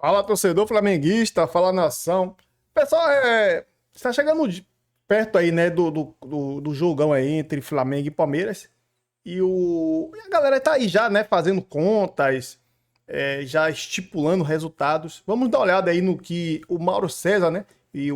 Fala, torcedor flamenguista, fala nação. Pessoal, está chegando perto aí, né, do jogão aí entre Flamengo e Palmeiras. E a galera tá aí já, né, fazendo contas, já estipulando resultados. Vamos dar uma olhada aí no que o Mauro César, né, e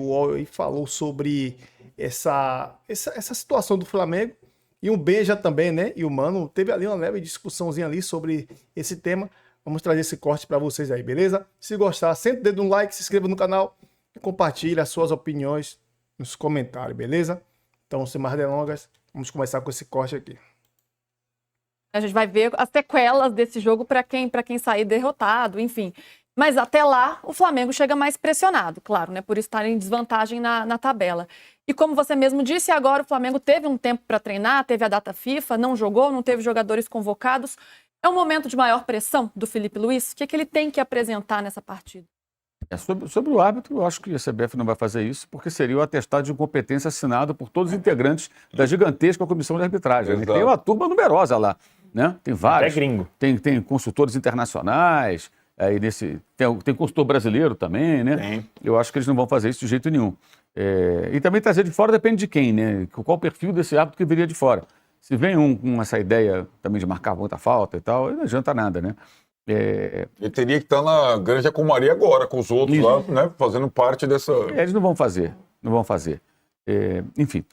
falou sobre essa situação do Flamengo. E o Benja também, né, e o Mano, teve ali uma leve discussãozinha ali sobre esse tema. Vamos trazer esse corte para vocês aí, beleza? Se gostar, senta o dedo no like, se inscreva no canal e compartilhe as suas opiniões nos comentários, beleza? Então, sem mais delongas, vamos começar com esse corte aqui. A gente vai ver as sequelas desse jogo para quem sair derrotado, enfim. Mas até lá, o Flamengo chega mais pressionado, claro, né? Por estar em desvantagem na tabela. E como você mesmo disse, agora o Flamengo teve um tempo para treinar, teve a data FIFA, não jogou, não teve jogadores convocados. É um momento de maior pressão do Felipe Luiz? O que ele tem que apresentar nessa partida? Sobre o árbitro, eu acho que a CBF não vai fazer isso, porque seria o atestado de incompetência assinado por todos os integrantes da gigantesca comissão de arbitragem. Né? Tem uma turma numerosa lá, né? Tem vários. É gringo. Tem consultores internacionais, tem consultor brasileiro também, né? Tem. Eu acho que eles não vão fazer isso de jeito nenhum. E também trazer de fora depende de quem, né? Qual o perfil desse árbitro que viria de fora. Se vem um com essa ideia também de marcar muita falta e tal, não adianta nada, né? Ele teria que estar na Granja Comaria agora, com os outros Isso. lá, né? Fazendo parte dessa... Eles não vão fazer, não vão fazer. Enfim.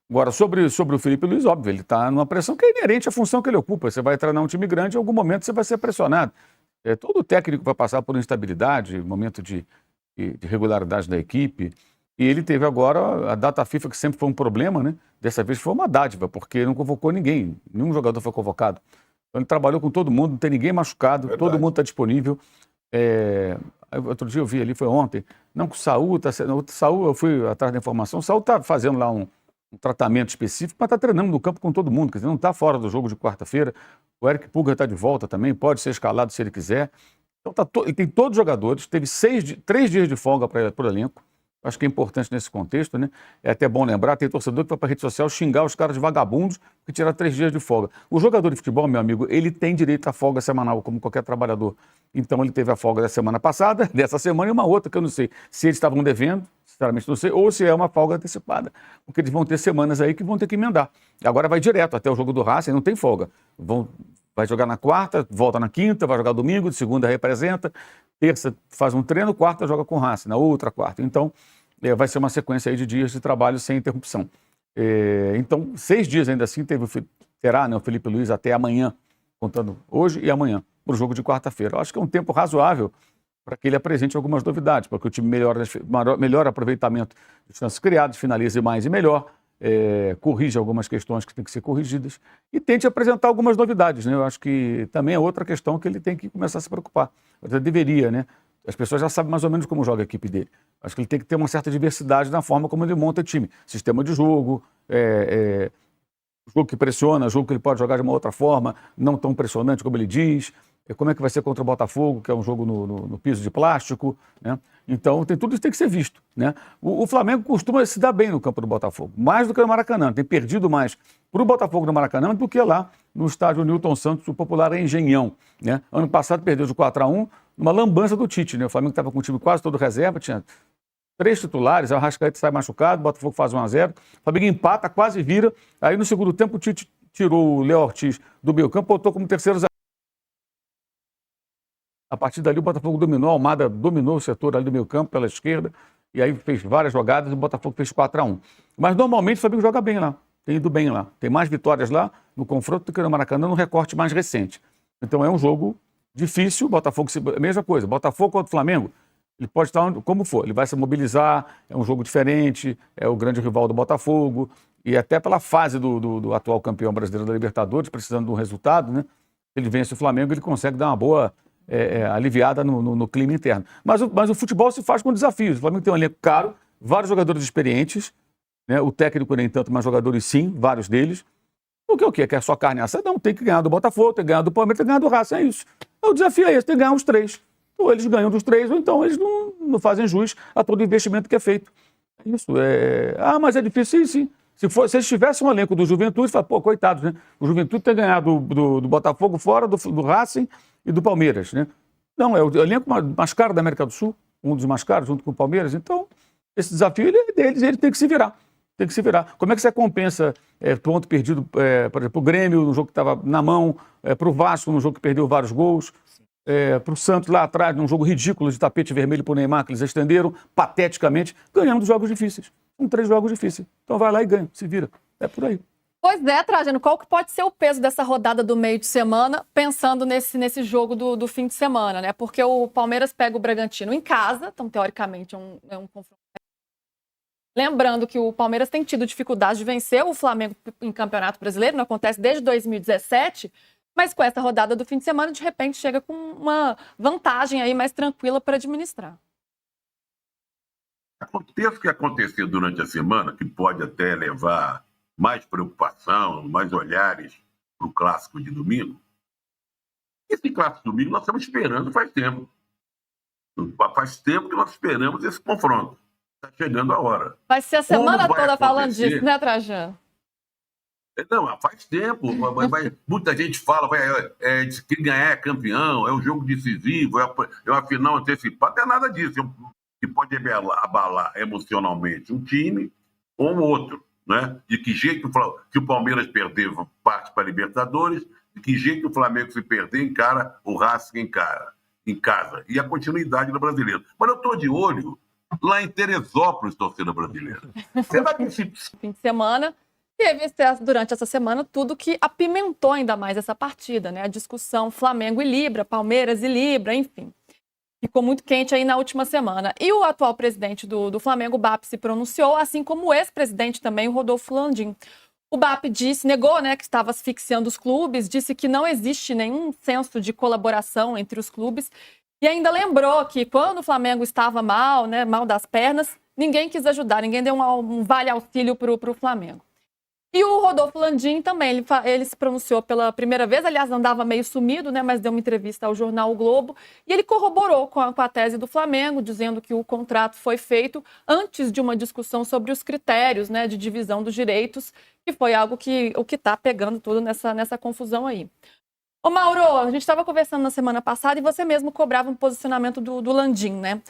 Agora, sobre o Felipe Luiz, óbvio, ele está numa pressão que é inerente à função que ele ocupa. Você vai treinar um time grande, em algum momento você vai ser pressionado. Todo técnico vai passar por instabilidade, momento de regularidade da equipe. E ele teve agora a data FIFA, que sempre foi um problema, né? Dessa vez foi uma dádiva, porque não convocou ninguém, nenhum jogador foi convocado. Então ele trabalhou com todo mundo, não tem ninguém machucado, Verdade. todo mundo está disponível. Outro dia eu vi ali, foi ontem, não, que o Saúl, eu fui atrás da informação, o Saúl está fazendo lá um tratamento específico, mas está treinando no campo com todo mundo, quer dizer, não está fora do jogo de quarta-feira. O Eric Pulgar está de volta também, pode ser escalado se ele quiser. Então ele tem todos os jogadores, teve 3 dias de folga para o elenco. Acho que é importante nesse contexto, né? É até bom lembrar, tem torcedor que vai para a rede social xingar os caras de vagabundos que tiraram 3 dias de folga. O jogador de futebol, meu amigo, ele tem direito à folga semanal, como qualquer trabalhador. Então ele teve a folga da semana passada, dessa semana e uma outra, que eu não sei se eles estavam devendo, sinceramente não sei, ou se é uma folga antecipada. Porque eles vão ter semanas aí que vão ter que emendar. Agora vai direto até o jogo do Racing, não tem folga. Vai jogar na quarta, volta na quinta, vai jogar domingo, de segunda representa, terça faz um treino, quarta joga com o Racing, na outra quarta. Então, vai ser uma sequência aí de dias de trabalho sem interrupção. Então, 6 dias ainda assim terá, né, o Felipe Luiz até amanhã, contando hoje e amanhã, para o jogo de quarta-feira. Eu acho que é um tempo razoável para que ele apresente algumas novidades, para que o time melhore o aproveitamento dos chances criadas, finalize mais e melhor, corrija algumas questões que têm que ser corrigidas e tente apresentar algumas novidades, né? Eu acho que também é outra questão que ele tem que começar a se preocupar. Ele deveria, né? As pessoas já sabem mais ou menos como joga a equipe dele. Acho que ele tem que ter uma certa diversidade na forma como ele monta o time. Sistema de jogo, jogo que pressiona, jogo que ele pode jogar de uma outra forma, não tão pressionante como ele diz. Como é que vai ser contra o Botafogo, que é um jogo no piso de plástico, né? Então, tudo isso tem que ser visto, né? O Flamengo costuma se dar bem no campo do Botafogo, mais do que no Maracanã. Tem perdido mais para o Botafogo no Maracanã do que lá no estádio Newton Santos, o popular Engenhão, né? Ano passado perdeu de 4-1, numa lambança do Tite, né? O Flamengo estava com o time quase todo reserva, tinha 3 titulares, o Arrascaeta sai machucado, o Botafogo faz 1-0, o Flamengo empata, quase vira. Aí no segundo tempo o Tite tirou o Léo Ortiz do meio campo, botou como terceiro zagueiro. A partir dali o Botafogo dominou, a Almada dominou o setor ali do meio campo pela esquerda, e aí fez várias jogadas e o Botafogo fez 4-1. Mas normalmente o Flamengo joga bem lá, tem ido bem lá. Tem mais vitórias lá no confronto do que no Maracanã, no recorte mais recente. Então é um jogo difícil, Botafogo, a mesma coisa, Botafogo contra o Flamengo, ele pode estar como for, ele vai se mobilizar, é um jogo diferente, é o grande rival do Botafogo, e até pela fase do atual campeão brasileiro da Libertadores, precisando de um resultado, né? Ele vence o Flamengo, ele consegue dar uma boa aliviada no clima interno. Mas o futebol se faz com desafios. O Flamengo tem um elenco caro, vários jogadores experientes, né? O técnico nem tanto, mas jogadores sim, vários deles. O que é? Quer só carne assada? Não, tem que ganhar do Botafogo, tem que ganhar do Palmeiras, tem que ganhar do Racing, é isso. O desafio é esse, tem que ganhar os 3. Ou eles ganham dos 3, ou então eles não fazem jus a todo o investimento que é feito. É isso. Mas é difícil, sim. Se eles tivessem um elenco do Juventude, fala, pô, coitados, né? O Juventude tem ganhado do Botafogo fora, do Racing e do Palmeiras, né? Não, é o elenco mais caro da América do Sul, um dos mais caros, junto com o Palmeiras. Então, esse desafio ele é deles, ele tem que se virar. Tem que se virar. Como é que você compensa ponto perdido, por exemplo, o Grêmio, no jogo que estava na mão, para o Vasco, no jogo que perdeu vários gols, para o Santos lá atrás, num jogo ridículo de tapete vermelho para o Neymar, que eles estenderam pateticamente, ganhando jogos difíceis. São 3 jogos difíceis. Então vai lá e ganha, se vira. É por aí. Pois é, Trajano, qual que pode ser o peso dessa rodada do meio de semana, pensando nesse jogo do fim de semana, né? Porque o Palmeiras pega o Bragantino em casa, então, teoricamente, é um confronto. Lembrando que o Palmeiras tem tido dificuldade de vencer o Flamengo em Campeonato Brasileiro, não acontece desde 2017, mas com essa rodada do fim de semana, de repente, chega com uma vantagem aí mais tranquila para administrar. Aconteça o que acontecer durante a semana, que pode até levar mais preocupação, mais olhares para o clássico de domingo. Esse clássico de domingo nós estamos esperando faz tempo. Faz tempo que nós esperamos esse confronto. Está chegando a hora. Vai ser a semana toda falando acontecer? disso, né, Trajano? Não, faz tempo. Muita gente fala que quem ganhar é campeão, é um jogo decisivo, é uma final antecipada. Não é nada disso. Que pode abalar emocionalmente um time ou um outro. Né? De que jeito que o Palmeiras perder parte para a Libertadores, de que jeito o Flamengo se perder encara o Racing em casa. E a continuidade do brasileiro. Mas eu estou de olho lá em Teresópolis, torcida brasileira. Será que esse fim de semana teve, durante essa semana, tudo que apimentou ainda mais essa partida, né? A discussão Flamengo e Libra, Palmeiras e Libra, enfim. Ficou muito quente aí na última semana. E o atual presidente do Flamengo, o BAP, se pronunciou, assim como o ex-presidente também, o Rodolfo Landim. O BAP negou, né, que estava asfixiando os clubes, disse que não existe nenhum senso de colaboração entre os clubes e ainda lembrou que quando o Flamengo estava mal, né, mal das pernas, ninguém quis ajudar, ninguém deu um vale-auxílio para o Flamengo. E o Rodolfo Landim também, ele se pronunciou pela primeira vez, aliás, andava meio sumido, né, mas deu uma entrevista ao jornal O Globo, e ele corroborou com a tese do Flamengo, dizendo que o contrato foi feito antes de uma discussão sobre os critérios, né, de divisão dos direitos, que foi algo que está pegando tudo nessa confusão aí. Ô Mauro, a gente estava conversando na semana passada e você mesmo cobrava um posicionamento do Landim, né?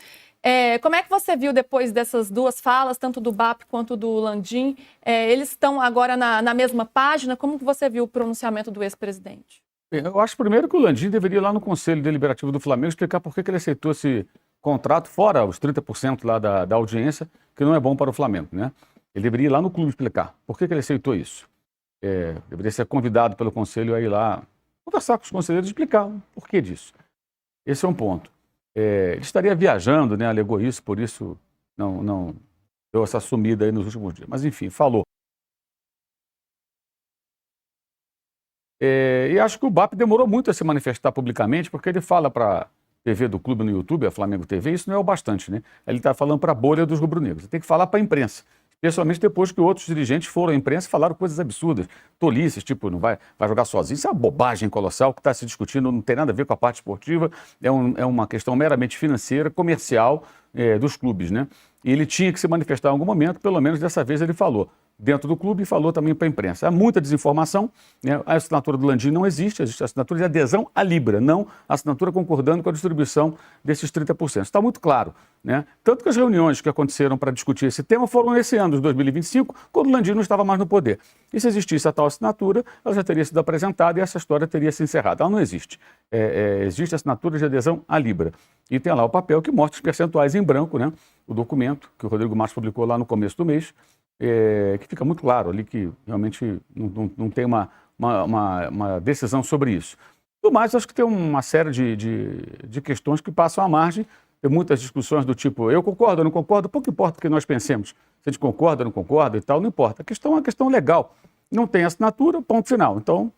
Como é que você viu depois dessas duas falas, tanto do BAP quanto do Landim? Eles estão agora na mesma página? Como que você viu o pronunciamento do ex-presidente? Eu acho primeiro que o Landim deveria ir lá no Conselho Deliberativo do Flamengo explicar por que ele aceitou esse contrato, fora os 30% lá da audiência, que não é bom para o Flamengo, né? Ele deveria ir lá no clube explicar por que ele aceitou isso. Deveria ser convidado pelo Conselho a ir lá conversar com os conselheiros e explicar o porquê disso. Esse é um ponto. Ele estaria viajando, né? Alegou isso, por isso não deu essa sumida aí nos últimos dias. Mas, enfim, falou. E acho que o BAP demorou muito a se manifestar publicamente, porque ele fala para a TV do clube no YouTube, a Flamengo TV, isso não é o bastante, né? Ele está falando para a bolha dos rubro-negros. Ele tem que falar para a imprensa. Especialmente depois que outros dirigentes foram à imprensa e falaram coisas absurdas, tolices, tipo, não vai jogar sozinho. Isso é uma bobagem colossal que está se discutindo, não tem nada a ver com a parte esportiva, é uma questão meramente financeira, comercial dos clubes, né? E ele tinha que se manifestar em algum momento, pelo menos dessa vez ele falou dentro do clube e falou também para a imprensa. Há muita desinformação, né? A assinatura do Landim não existe a assinatura de adesão à Libra, não a assinatura concordando com a distribuição desses 30%. Está muito claro, né? Tanto que as reuniões que aconteceram para discutir esse tema foram nesse ano de 2025, quando o Landim não estava mais no poder. E se existisse a tal assinatura, ela já teria sido apresentada e essa história teria se encerrado. Ela não existe. Existe a assinatura de adesão à Libra. E tem lá o papel que mostra os percentuais em branco, né? O documento que o Rodrigo Matos publicou lá no começo do mês, que fica muito claro ali que realmente não tem uma decisão sobre isso. Do mais, acho que tem uma série de questões que passam à margem. Tem muitas discussões do tipo, eu concordo ou não concordo, pouco importa o que nós pensemos. Se a gente concorda ou não concorda e tal, não importa. A questão é uma questão legal. Não tem assinatura, ponto final. Então,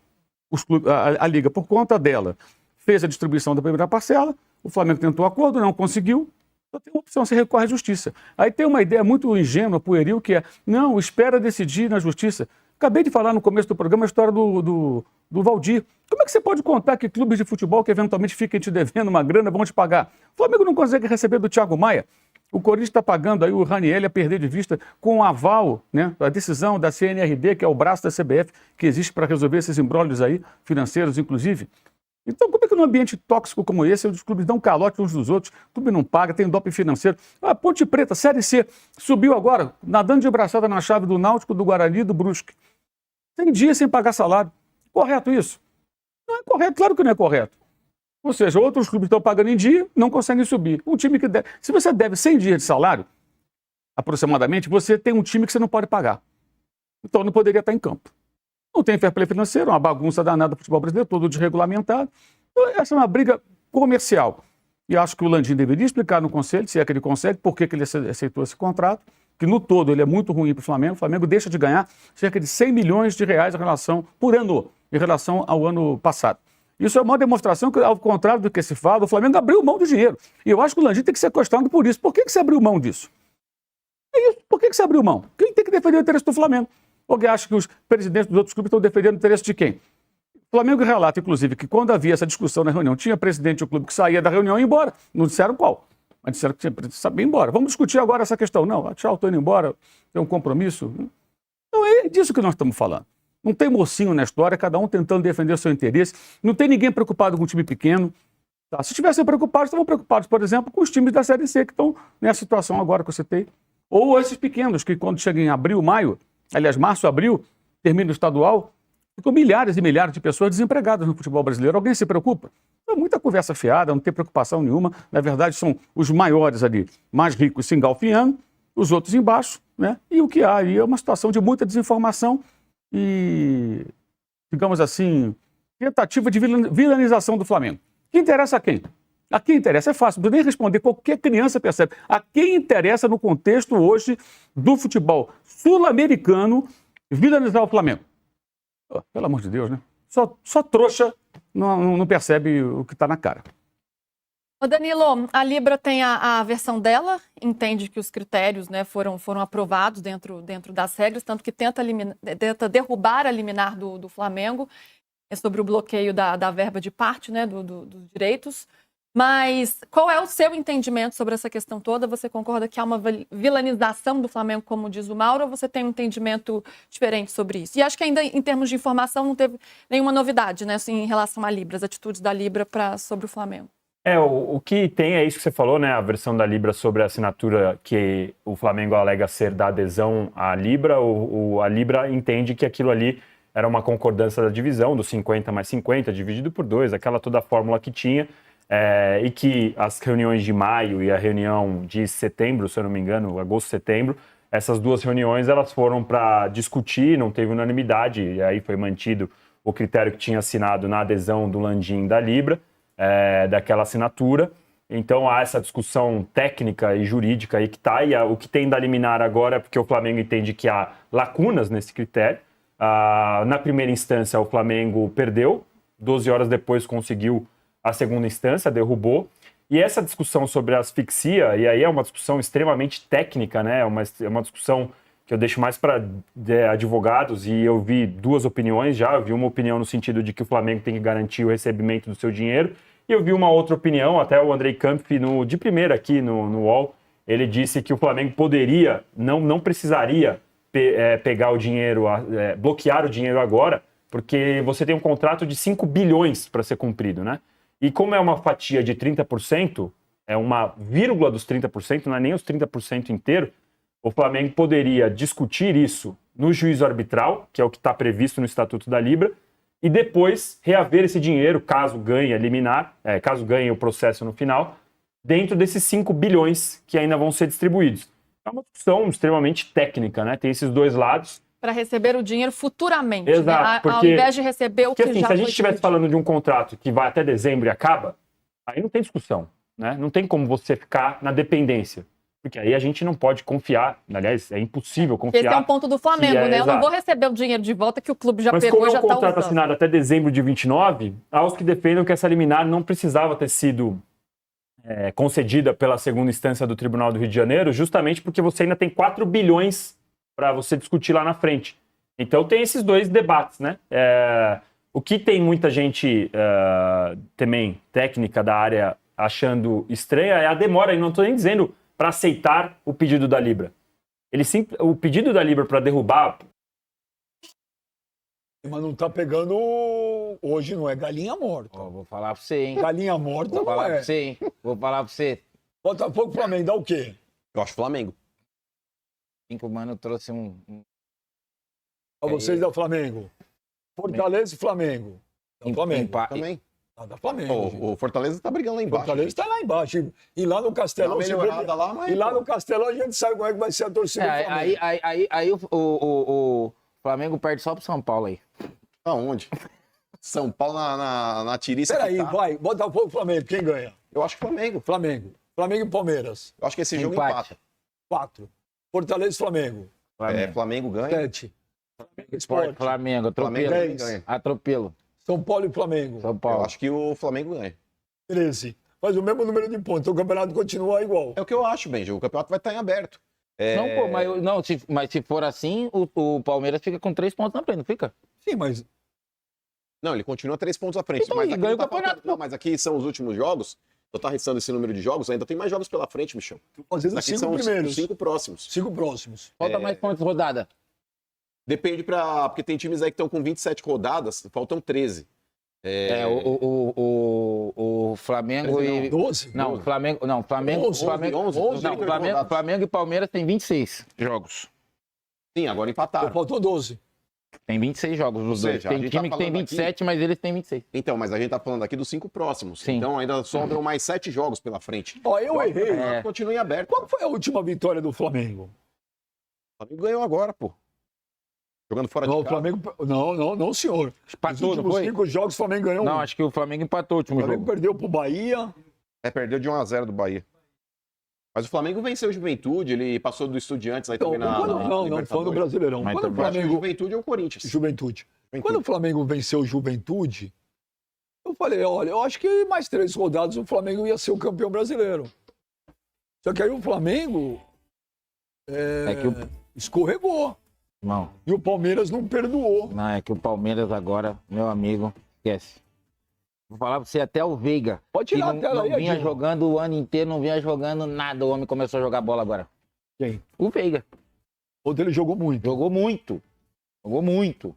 a Liga, por conta dela, fez a distribuição da primeira parcela, o Flamengo tentou acordo, não conseguiu, só tem uma opção, você recorre à justiça. Aí tem uma ideia muito ingênua, pueril, que é, não, espera decidir na justiça. Acabei de falar no começo do programa a história do Valdir. Como é que você pode contar que clubes de futebol que eventualmente fiquem te devendo uma grana vão te pagar? O Flamengo não consegue receber do Thiago Maia. O Corinthians está pagando aí o Raniel a perder de vista com o aval, né, a decisão da CNRD, que é o braço da CBF, que existe para resolver esses imbróglios aí, financeiros inclusive. Então, como é que num ambiente tóxico como esse, os clubes dão calote uns dos outros, o clube não paga, tem doping financeiro. A Ponte Preta, Série C, subiu agora, nadando de braçada na chave do Náutico, do Guarani e do Brusque. 100 dias sem pagar salário. Correto isso? Não é correto, claro que não é correto. Ou seja, outros clubes estão pagando em dia, não conseguem subir. Um time que deve... Se você deve 100 dias de salário, aproximadamente, você tem um time que você não pode pagar. Então não poderia estar em campo. Não tem fair play financeiro, uma bagunça danada do futebol brasileiro, todo desregulamentado. Então, essa é uma briga comercial. E acho que o Landim deveria explicar no conselho, se é que ele consegue, por que ele aceitou esse contrato, que no todo ele é muito ruim para o Flamengo. O Flamengo deixa de ganhar cerca de 100 milhões de reais por ano, em relação ao ano passado. Isso é uma demonstração que, ao contrário do que se fala, o Flamengo abriu mão do dinheiro. E eu acho que o Landim tem que ser questionado por isso. Por que você abriu mão disso? É isso. Por que você abriu mão? Quem tem que defender o interesse do Flamengo? Alguém acha que os presidentes dos outros clubes estão defendendo o interesse de quem? O Flamengo relata, inclusive, que quando havia essa discussão na reunião, tinha presidente do clube que saía da reunião e ia embora. Não disseram qual, mas disseram que tinha presidente ir embora. Vamos discutir agora essa questão. Não, tchau, estou indo embora, tem um compromisso. Não é disso que nós estamos falando. Não tem mocinho na história, cada um tentando defender o seu interesse. Não tem ninguém preocupado com um time pequeno. Tá? Se estivessem preocupados, estavam preocupados, por exemplo, com os times da Série C, que estão nessa situação agora que eu citei. Ou esses pequenos, que quando chegam em abril, maio, aliás, março, abril, termina o estadual, ficam milhares e milhares de pessoas desempregadas no futebol brasileiro. Alguém se preocupa? É muita conversa fiada, não tem preocupação nenhuma. Na verdade, são os maiores ali, mais ricos, se engalfinhando, os outros embaixo, né? E o que há aí é uma situação de muita desinformação e, digamos assim, tentativa de vilanização do Flamengo. Que interessa a quem? A quem interessa? É fácil, não precisa nem responder, qualquer criança percebe. A quem interessa no contexto hoje do futebol sul-americano vilanizar o Flamengo? Oh, pelo amor de Deus, né? Só trouxa não percebe o que está na cara. Ô Danilo, a Libra tem a versão dela, entende que os critérios, né, foram aprovados dentro das regras, tanto que tenta derrubar a liminar do Flamengo sobre o bloqueio da verba de parte, né, dos direitos. Mas qual é o seu entendimento sobre essa questão toda? Você concorda que há uma vilanização do Flamengo, como diz o Mauro, ou você tem um entendimento diferente sobre isso? E acho que ainda em termos de informação não teve nenhuma novidade, né, assim, em relação à Libra, as atitudes da Libra sobre o Flamengo. O que tem é isso que você falou, né? A versão da Libra sobre a assinatura que o Flamengo alega ser da adesão à Libra. A Libra entende que aquilo ali era uma concordância da divisão, do 50 mais 50, dividido por 2, aquela toda a fórmula que tinha, e que as reuniões de maio e a reunião de setembro, se eu não me engano, agosto, setembro, essas duas reuniões elas foram para discutir, não teve unanimidade, e aí foi mantido o critério que tinha assinado na adesão do Landim da Libra, daquela assinatura. Então há essa discussão técnica e jurídica aí que está, e o que tem da liminar agora é porque o Flamengo entende que há lacunas nesse critério. Na primeira instância o Flamengo perdeu, 12 horas depois conseguiu a segunda instância, derrubou. E essa discussão sobre a asfixia, e aí é uma discussão extremamente técnica, né? É uma discussão que eu deixo mais para advogados, e eu vi duas opiniões já. Eu vi uma opinião no sentido de que o Flamengo tem que garantir o recebimento do seu dinheiro, e eu vi uma outra opinião, até o Andrei Kampf, de primeira aqui no UOL, ele disse que o Flamengo poderia, não precisaria pegar o dinheiro, bloquear o dinheiro agora, porque você tem um contrato de 5 bilhões para ser cumprido, né? E como é uma fatia de 30%, é uma vírgula dos 30%, não é nem os 30% inteiro, o Flamengo poderia discutir isso no juízo arbitral, que é o que está previsto no Estatuto da Libra, e depois reaver esse dinheiro, caso ganhe a liminar, caso ganhe o processo no final, dentro desses 5 bilhões que ainda vão ser distribuídos. É uma discussão extremamente técnica, né? Tem esses dois lados. Para receber o dinheiro futuramente, exato, né? Porque, ao invés de receber o que assim, já se a gente foi estivesse falando de um contrato que vai até dezembro e acaba, aí não tem discussão, né? Não tem como você ficar na dependência. Porque aí a gente não pode confiar, aliás, é impossível confiar. Esse é um ponto do Flamengo, né? Eu exato. não vou receber o dinheiro de volta que o clube já Mas pegou como e já é um está contrato usando. assinado até dezembro de 29, há os que defendem que essa liminar não precisava ter sido concedida pela segunda instância do Tribunal do Rio de Janeiro, justamente porque você ainda tem 4 bilhões para você discutir lá na frente. Então tem esses dois debates, né? O que tem muita gente também técnica da área achando estranha é a demora, e não estou nem dizendo para aceitar o pedido da Libra. O pedido da Libra para derrubar... Mas não tá pegando hoje não é galinha morta. Ó, vou falar pra você, hein? Galinha morta Vou não falar é. pra você, hein? Vou falar pra você. Botafogo e Flamengo dá o quê? Eu acho Flamengo. 5, mano, trouxe um. Pra vocês dá Flamengo. Fortaleza e Flamengo. Dá Flamengo. Também. Dá Flamengo. gente. O Fortaleza tá brigando lá embaixo. Fortaleza tá lá embaixo. E lá no Castelão. Dá uma você melhorada vê- lá, mas, E lá pô. no Castelão a gente sabe como é que vai ser a torcida do Flamengo. Aí o Flamengo perde só pro São Paulo aí. Aonde? São Paulo na tiriça. Peraí, que tá. vai. Botafogo e Flamengo. Quem ganha? Eu acho que Flamengo. Flamengo. Flamengo e Palmeiras. Eu acho que esse jogo Empate. empata. 4. Fortaleza e Flamengo. Flamengo ganha. 7. Flamengo e Sport. Flamengo, Flamengo atropelo. Dez. ganha. Atropelo. São Paulo e Flamengo. São Eu Paulo. acho que o Flamengo ganha. 13. Faz o mesmo número de pontos. Então o campeonato continua igual. É o que eu acho, Benji. O campeonato vai estar em aberto. Não, pô, mas se for assim, o Palmeiras fica com 3 pontos na frente, não fica? Sim, mas Não, ele continua 3 pontos à frente. Então, mas ele aqui ganha não tá o campeonato, faltando- Não, mas aqui são os últimos jogos. Eu tô arrestando esse número de jogos, ainda tem mais jogos pela frente, Michel. fazendo os Aqui 5 são os primeiros. 5 próximos. 5 próximos. Falta mais pontos rodada. Depende porque tem times aí que estão com 27 rodadas, faltam 13. O Flamengo e. 12? Não, Flamengo. Não, Flamengo. 11, Flamengo, 11, não, 11 Flamengo, Flamengo e Palmeiras tem 26 jogos. Sim, agora empataram. Faltou 12. Tem 26 jogos os Ou dois. seja, a Tem gente time tá que tem falando 27, mas eles têm 26. Então, mas a gente tá falando aqui dos 5 próximos. Sim. Então ainda sobram mais 7 jogos pela frente. Ó, eu errei. Continua em aberto. Qual foi a última vitória do Flamengo? O Flamengo ganhou agora, pô. Jogando fora Não, de o casa. Flamengo. Não, senhor. Os Empatou, não últimos foi? 5 jogos o Flamengo ganhou Não, um. acho que o Flamengo empatou o O último Flamengo jogo. perdeu pro Bahia. Perdeu de 1-0 do Bahia. Mas o Flamengo venceu o Juventude, ele passou do Estudiantes aí Então, também na não, falando do Libertadores. Brasileirão. Mas Quando o também Eu acho que o Flamengo. Juventude é o Corinthians. Juventude. Quando o Flamengo venceu o Juventude, eu falei, olha, eu acho que mais 3 rodadas o Flamengo ia ser o campeão brasileiro. Só que aí o Flamengo É que o. escorregou. Não, E o Palmeiras não perdoou. não, é que o Palmeiras agora, meu amigo, esquece. Vou falar pra você, até o Veiga, Pode que tirar não, a tela não aí, vinha Adilson. jogando o ano inteiro, não vinha jogando nada. O homem começou a jogar bola agora. Quem? O Veiga. Ontem ele jogou muito. Jogou muito. Jogou muito.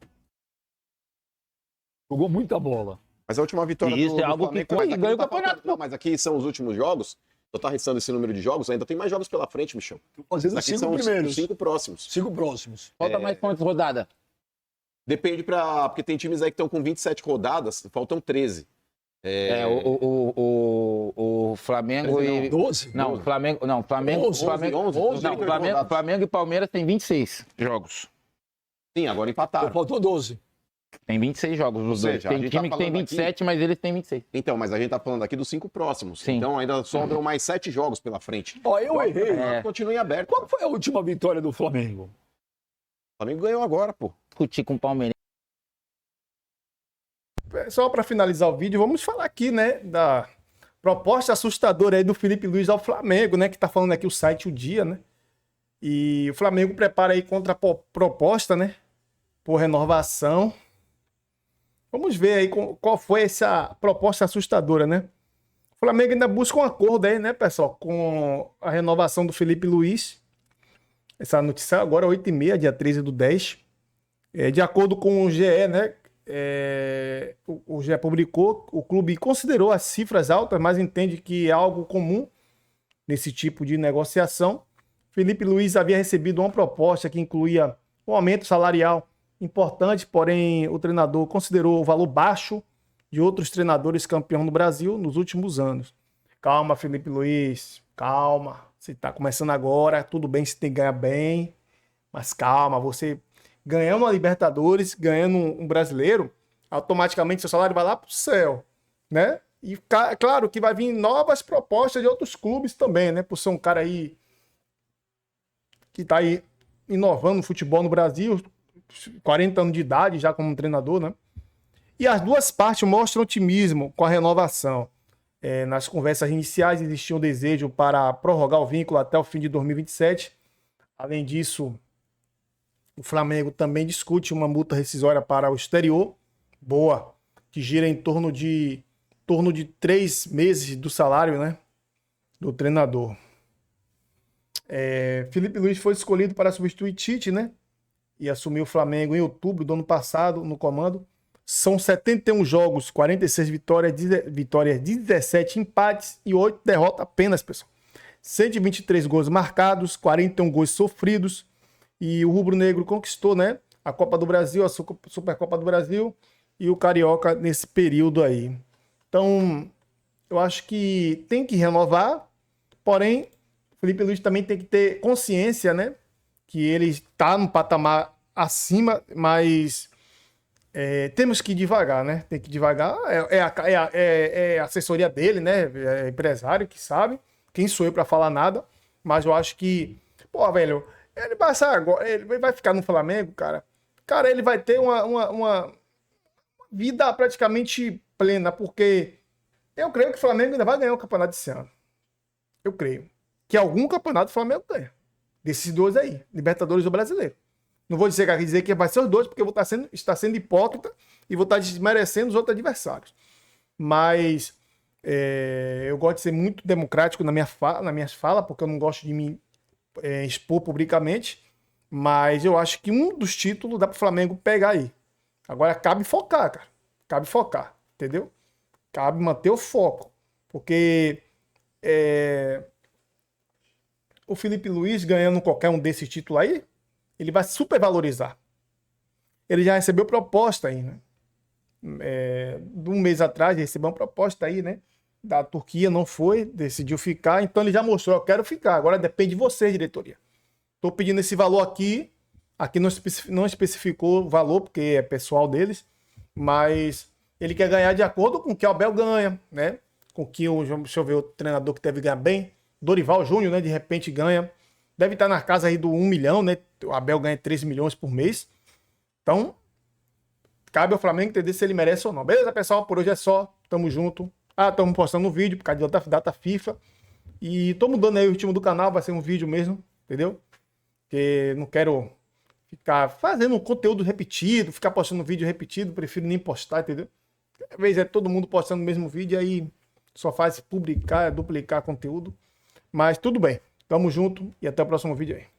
Jogou muita bola. Mas a última vitória E isso é algo que mas foi, aqui ganhou não tá o campeonato. faltando- Não, mas aqui são os últimos jogos. Eu tô arrestando esse número de jogos, ainda tem mais jogos pela frente, Michel. Fazendo os Aqui 5 são os primeiros. 5 próximos. 5 próximos. Falta mais pontos rodada. Depende porque tem times aí que estão com 27 rodadas, faltam 13. O Flamengo e. 12? Não, Flamengo. Não, Flamengo. 11, Flamengo, 11, não, 11 Flamengo, rodadas. Flamengo e Palmeiras tem 26 jogos. Sim, agora empataram. Faltou 12. Tem 26 jogos os Ou dois. seja, a Tem gente time tá que tem falando 27, mas eles têm 26. Então, mas a gente tá falando aqui dos 5 próximos. Sim. Então ainda sobram mais 7 jogos pela frente. Ó, eu errei. O campeonato continua em aberto. Qual foi a última vitória do Flamengo? O Flamengo ganhou agora, pô. Discutir com o Palmeiras. Só para finalizar o vídeo, vamos falar aqui, né, da proposta assustadora aí do Felipe Luiz ao Flamengo, né, que tá falando aqui o site O Dia, né? E o Flamengo prepara aí contraproposta, né, por renovação. Vamos ver aí qual foi essa proposta assustadora, né? O Flamengo ainda busca um acordo aí, né, pessoal, com a renovação do Felipe Luiz. Essa notícia agora, 8h30, dia 13/10. De acordo com o GE, né, o GE publicou, o clube considerou as cifras altas, mas entende que é algo comum nesse tipo de negociação. Felipe Luiz havia recebido uma proposta que incluía um aumento salarial importante, porém o treinador considerou o valor baixo de outros treinadores campeão no Brasil nos últimos anos. Calma, Felipe Luiz, calma. Você está começando agora, tudo bem, você tem que ganhar bem, mas calma, você ganhando uma Libertadores, ganhando um brasileiro, automaticamente seu salário vai lá pro céu, né? E claro que vai vir novas propostas de outros clubes também, né? Por ser um cara aí que tá aí inovando no futebol no Brasil, 40 anos de idade já como treinador, né? E as duas partes mostram otimismo com a renovação. Nas conversas iniciais existia um desejo para prorrogar o vínculo até o fim de 2027. Além disso, o Flamengo também discute uma multa rescisória para o exterior, boa, que gira em torno de 3 meses do salário, né, do treinador. Felipe Luiz foi escolhido para substituir Tite, né, e assumiu o Flamengo em outubro do ano passado no comando. São 71 jogos, 46 vitórias, 17 empates e 8 derrotas apenas, pessoal. 123 gols marcados, 41 gols sofridos. E o rubro-negro conquistou, né, a Copa do Brasil, a Supercopa do Brasil e o Carioca nesse período aí. Então, eu acho que tem que renovar, porém, o Felipe Luiz também tem que ter consciência, né, que ele está num patamar acima, mas temos que ir devagar, né? Tem que ir devagar. É a assessoria dele, né? É empresário que sabe. Quem sou eu para falar nada? Mas eu acho que, pô, velho, ele vai sair agora, ele vai ficar no Flamengo, cara. Cara, ele vai ter uma vida praticamente plena, porque eu creio que o Flamengo ainda vai ganhar o campeonato esse ano. Eu creio que algum campeonato o Flamengo ganha. Desses dois aí, Libertadores ou Brasileiro. Não vou dizer que vai ser os dois, porque eu vou estar sendo hipócrita e vou estar desmerecendo os outros adversários. Mas eu gosto de ser muito democrático nas minhas falas, porque eu não gosto de me expor publicamente. Mas eu acho que um dos títulos dá para o Flamengo pegar aí. Agora cabe focar, cara. Cabe focar, entendeu? Cabe manter o foco. Porque o Felipe Luiz ganhando qualquer um desses títulos aí, ele vai supervalorizar. Ele já recebeu proposta aí, né? De um mês atrás, ele recebeu uma proposta aí, né? Da Turquia, não foi, decidiu ficar, então ele já mostrou, eu quero ficar, agora depende de você, diretoria. Estou pedindo esse valor aqui não especificou o valor, porque é pessoal deles, mas ele quer ganhar de acordo com o que o Abel ganha, né? Com que deixa eu ver, o treinador que deve ganhar bem, Dorival Júnior, né? De repente ganha, deve estar na casa aí do 1 milhão, né? O Abel ganha 13 milhões por mês, então cabe ao Flamengo entender se ele merece ou não. Beleza, pessoal? Por hoje é só, tamo junto. Estamos postando um vídeo por causa da data FIFA. E tô mudando aí o ritmo do canal, vai ser um vídeo mesmo, entendeu? Porque não quero ficar fazendo um conteúdo repetido, ficar postando vídeo repetido, prefiro nem postar, entendeu? Às vezes é todo mundo postando o mesmo vídeo, aí só faz publicar, duplicar conteúdo. Mas tudo bem, tamo junto e até o próximo vídeo aí.